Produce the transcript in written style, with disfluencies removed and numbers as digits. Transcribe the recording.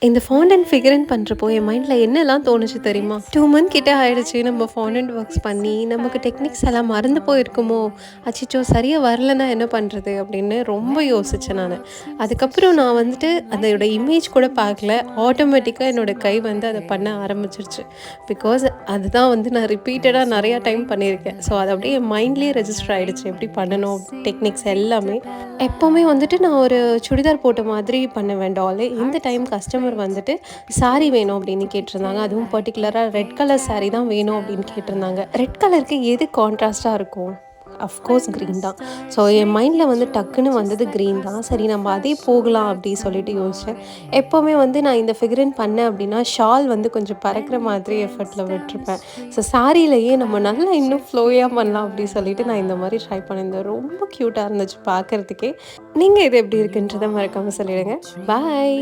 இந்த ஃபாண்டன்ட் ஃபிகரன் பண்ணுறப்போ என் மைண்டில் என்னெல்லாம் தோணுச்சு தெரியுமா? 2 மந்த் கிட்ட ஆயிடுச்சு நம்ம ஃபாண்டன்ட் ஒர்க்ஸ் பண்ணி. நமக்கு டெக்னிக்ஸ் எல்லாம் மறந்து போயிருக்குமோ? அச்சச்சோ! சரியா வரலன்னா என்ன பண்ணுறது? அப்படின்னு ரொம்ப யோசிச்சேன் நானு. அதுக்கப்புறம் நான் வந்துட்டு அதோட இமேஜ் கூட பார்க்கல. ஆட்டோமேட்டிக்கா என்னோட கை வந்து அத பண்ண ஆரம்பிச்சுருச்சு. பிகாஸ் அதுதான் வந்து நான் ரிப்பீட்டடா நெறையா டைம் பண்ணியிருக்கேன். ஸோ அது அப்படியே என் மைண்ட்லயே ரெஜிஸ்டர் ஆயிடுச்சு. எப்படி பண்ணணும் டெக்னிக்ஸ் எல்லாமே. எப்பவுமே வந்துட்டு நான் ஒரு சுடிதார் போட்ட மாதிரி பண்ணுவேன் டாலு. இந்த டைம் கஸ்டமர் வந்துட்டு சாரி வேணும் அப்படின்னு கேட்டிருந்தாங்க. அதுவும் பர்ட்டிகுலரா ரெட் கலர் சாரி தான் வேணும் அப்படின்னு கேட்டிருந்தாங்க. ரெட் கலருக்கு எது கான்ட்ராஸ்ட்டா இருக்கும்? அஃப்கோர்ஸ் கிரீன் தான். ஸோ என் மைண்டில் வந்து டக்குன்னு வந்தது கிரீன் தான். சரி நம்ம அதே போகலாம் அப்படி சொல்லிட்டு யோசிச்சேன். எப்போவுமே வந்து நான் இந்த ஃபிகரின் பண்ணேன் அப்படின்னா, ஷால் வந்து கொஞ்சம் பறக்கிற மாதிரி எஃபர்ட்ல விட்டுருப்பேன். ஸோ சாரியிலேயே நம்ம நல்லா இன்னும் ஃப்ளோயா பண்ணலாம் அப்படி சொல்லிட்டு நான் இந்த மாரி ட்ரை பண்ணியிருந்தேன். ரொம்ப க்யூட்டா இருந்துச்சு பார்க்கறதுக்கே. நீங்க இது எப்படி இருக்குன்றத மறக்காம சொல்லிடுங்க. பாய்.